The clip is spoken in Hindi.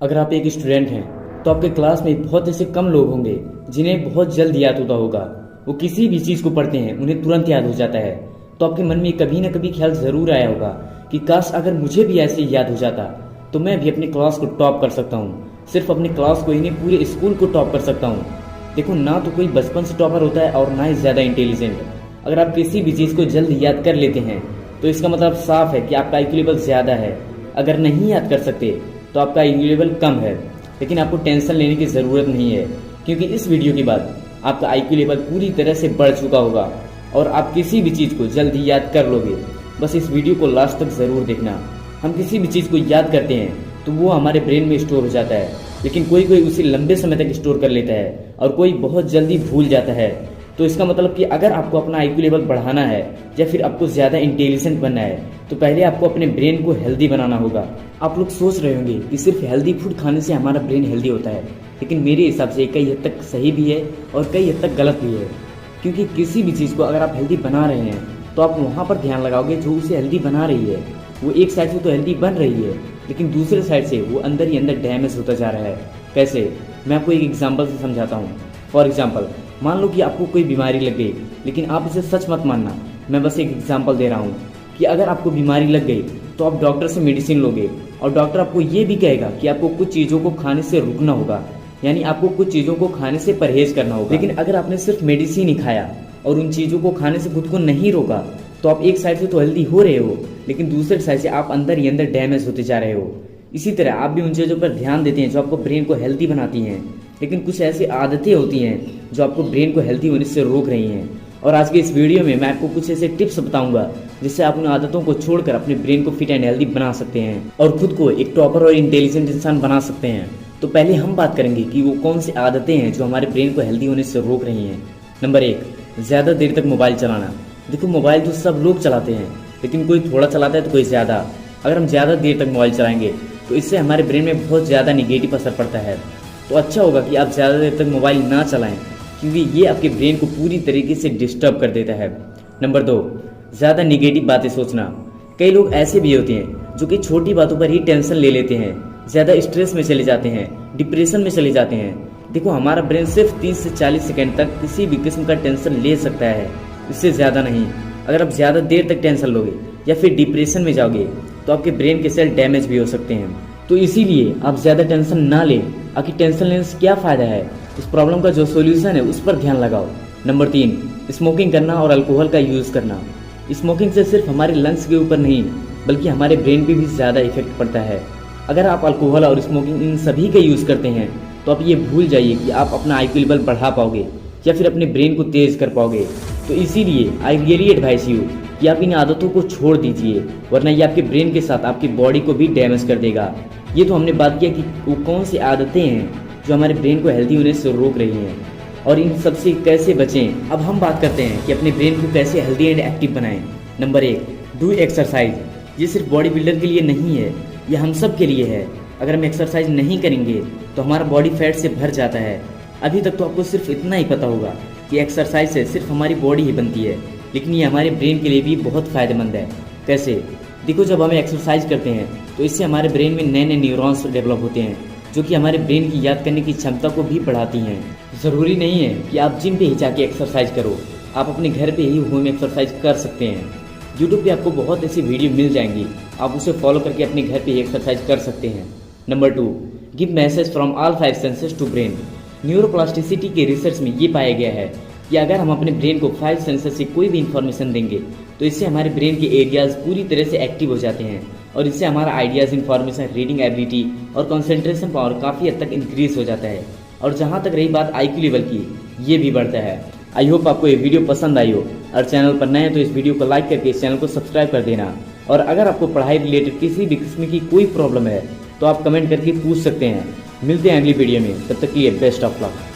अगर आप एक स्टूडेंट हैं तो आपके क्लास में बहुत ऐसे कम लोग होंगे जिन्हें बहुत जल्द याद होता होगा। वो किसी भी चीज़ को पढ़ते हैं उन्हें तुरंत याद हो जाता है। तो आपके मन में कभी ना कभी ख्याल ज़रूर आया होगा कि काश अगर मुझे भी ऐसे याद हो जाता तो मैं भी अपनी क्लास को टॉप कर सकता हूँ। सिर्फ अपनी क्लास को ही नहीं, पूरे स्कूल को टॉप कर सकता हूँ। देखो, ना तो कोई बचपन से टॉपर होता है और ना ही ज़्यादा इंटेलिजेंट। अगर आप किसी भी चीज़ को जल्द याद कर लेते हैं तो इसका मतलब साफ है कि आपका IQ लेवल ज़्यादा है। अगर नहीं याद कर सकते तो आपका IQ लेवल कम है। लेकिन आपको टेंशन लेने की ज़रूरत नहीं है, क्योंकि इस वीडियो के बाद आपका IQ लेवल पूरी तरह से बढ़ चुका होगा और आप किसी भी चीज़ को जल्दी याद कर लोगे। बस इस वीडियो को लास्ट तक ज़रूर देखना। हम किसी भी चीज़ को याद करते हैं तो वो हमारे ब्रेन में स्टोर हो जाता है, लेकिन कोई कोई उसे लंबे समय तक स्टोर कर लेता है और कोई बहुत जल्दी भूल जाता है। तो इसका मतलब कि अगर आपको अपना IQ लेवल बढ़ाना है या फिर आपको ज़्यादा इंटेलिजेंट बनना है तो पहले आपको अपने ब्रेन को हेल्दी बनाना होगा। आप लोग सोच रहे होंगे कि सिर्फ हेल्दी फूड खाने से हमारा ब्रेन हेल्दी होता है, लेकिन मेरे हिसाब से कई हद तक सही भी है और कई हद तक गलत भी है। क्योंकि किसी भी चीज़ को अगर आप हेल्दी बना रहे हैं तो आप वहाँ पर ध्यान लगाओगे जो उसे हेल्दी बना रही है। वो एक साइड से तो हेल्दी बन रही है, लेकिन दूसरे साइड से वो अंदर ही अंदर डैमेज होता जा रहा है। कैसे? मैं आपको एक एग्जाम्पल से समझाता हूँ। फॉर एग्जाम्पल, मान लो कि आपको कोई बीमारी लग गई, लेकिन आप इसे सच मत मानना। मैं बस एक एग्जाम्पल दे रहा हूँ कि अगर आपको बीमारी लग गई तो आप डॉक्टर से मेडिसिन लोगे और डॉक्टर आपको ये भी कहेगा कि आपको कुछ चीज़ों को खाने से रुकना होगा, यानी आपको कुछ चीज़ों को खाने से परहेज करना होगा। लेकिन अगर आपने सिर्फ मेडिसिन ही खाया और उन चीज़ों को खाने से खुद को नहीं रोका तो आप एक साइड से तो हेल्दी हो रहे हो, लेकिन दूसरे साइड से आप अंदर ही अंदर डैमेज होते जा रहे हो। इसी तरह आप भी उन चीज़ों पर ध्यान देते हैं जो आपको ब्रेन को हेल्दी बनाती हैं, लेकिन कुछ ऐसी आदतें होती हैं जो आपको ब्रेन को हेल्दी होने से रोक रही हैं। और आज के इस वीडियो में मैं आपको कुछ ऐसे टिप्स बताऊंगा जिससे आप उन आदतों को छोड़कर अपने ब्रेन को फिट एंड हेल्दी बना सकते हैं और खुद को एक टॉपर और इंटेलिजेंट इंसान बना सकते हैं। तो पहले हम बात करेंगे कि वो कौन सी आदतें हैं जो हमारे ब्रेन को हेल्दी होने से रोक रही हैं। नंबर 1, ज़्यादा देर तक मोबाइल चलाना। देखो, मोबाइल तो सब लोग चलाते हैं, लेकिन कोई थोड़ा चलाता है तो कोई ज़्यादा। अगर हम ज़्यादा देर तक मोबाइल चलाएंगे तो इससे हमारे ब्रेन में बहुत ज़्यादा निगेटिव असर पड़ता है। तो अच्छा होगा कि आप ज़्यादा देर तक मोबाइल ना चलाएं, क्योंकि ये आपके ब्रेन को पूरी तरीके से डिस्टर्ब कर देता है। नंबर 2, ज़्यादा निगेटिव बातें सोचना। कई लोग ऐसे भी होते हैं जो कि छोटी बातों पर ही टेंशन ले लेते हैं, ज़्यादा स्ट्रेस में चले जाते हैं, डिप्रेशन में चले जाते हैं। देखो, हमारा ब्रेन सिर्फ 30 से 40 सेकेंड तक किसी भी किस्म का टेंशन ले सकता है, इससे ज़्यादा नहीं। अगर आप ज़्यादा देर तक टेंशन लोगे या फिर डिप्रेशन में जाओगे तो आपके ब्रेन के सेल डैमेज भी हो सकते हैं। तो इसीलिए आप ज़्यादा टेंशन ना लें। आखिर टेंशन लेने से क्या फ़ायदा है? इस प्रॉब्लम का जो सोल्यूशन है उस पर ध्यान लगाओ। नंबर 3, स्मोकिंग करना और अल्कोहल का यूज़ करना। स्मोकिंग से सिर्फ हमारे लंग्स के ऊपर नहीं बल्कि हमारे ब्रेन पे भी ज़्यादा इफेक्ट पड़ता है। अगर आप अल्कोहल और स्मोकिंग इन सभी का यूज़ करते हैं तो आप ये भूल जाइए कि आप अपना IQ लेवल बढ़ा पाओगे या फिर अपने ब्रेन को तेज़ कर पाओगे। तो इसीलिए आई रियली एडवाइस यू कि आप इन आदतों को छोड़ दीजिए, वरना ये आपके ब्रेन के साथ आपकी बॉडी को भी डैमेज कर देगा। ये तो हमने बात किया कि वो कौन सी आदतें हैं जो हमारे ब्रेन को हेल्दी होने से रोक रही हैं और इन सब से कैसे बचें। अब हम बात करते हैं कि अपने ब्रेन को कैसे हेल्दी एंड एक्टिव बनाएं। Number 1, do exercise. ये सिर्फ बॉडी बिल्डर के लिए नहीं है, ये हम सब के लिए है। अगर हम एक्सरसाइज नहीं करेंगे तो हमारा बॉडी फैट से भर जाता है। अभी तक तो आपको सिर्फ इतना ही पता होगा कि एक्सरसाइज से सिर्फ हमारी बॉडी ही बनती है, लेकिन ये हमारे ब्रेन के लिए भी बहुत फ़ायदेमंद है। कैसे? देखो, जब हम एक्सरसाइज करते हैं तो इससे हमारे ब्रेन में नए नए न्यूरॉन्स डेवलप होते हैं जो कि हमारे ब्रेन की याद करने की क्षमता को भी बढ़ाती हैं। ज़रूरी नहीं है कि आप जिम पे ही जाके एक्सरसाइज करो, आप अपने घर पे ही होम एक्सरसाइज कर सकते हैं। यूट्यूब पे आपको बहुत ऐसी वीडियो मिल जाएंगी, आप उसे फॉलो करके अपने घर पे ही एक्सरसाइज कर सकते हैं। Number 2, give message from all 5 senses to brain. Neuroplasticity के रिसर्च में ये पाया गया है कि अगर हम अपने ब्रेन को 5 सेंसेस से कोई भी इंफॉर्मेशन देंगे तो इससे हमारे ब्रेन के एरियाज पूरी तरह से एक्टिव हो जाते हैं और इससे हमारा आइडियाज़, इन्फॉर्मेशन, रीडिंग एबिलिटी और कंसंट्रेशन पावर काफ़ी हद तक इंक्रीज हो जाता है। और जहाँ तक रही बात IQ लेवल की, ये भी बढ़ता है। आई होप आपको ये वीडियो पसंद आई हो, और चैनल पर नए हैं तो इस वीडियो को लाइक करके इस चैनल को सब्सक्राइब कर देना। और अगर आपको पढ़ाई रिलेटेड किसी भी किस्म की कोई प्रॉब्लम है तो आप कमेंट करके पूछ सकते हैं। मिलते हैं अगली वीडियो में, तब तक के लिए बेस्ट ऑफ लक।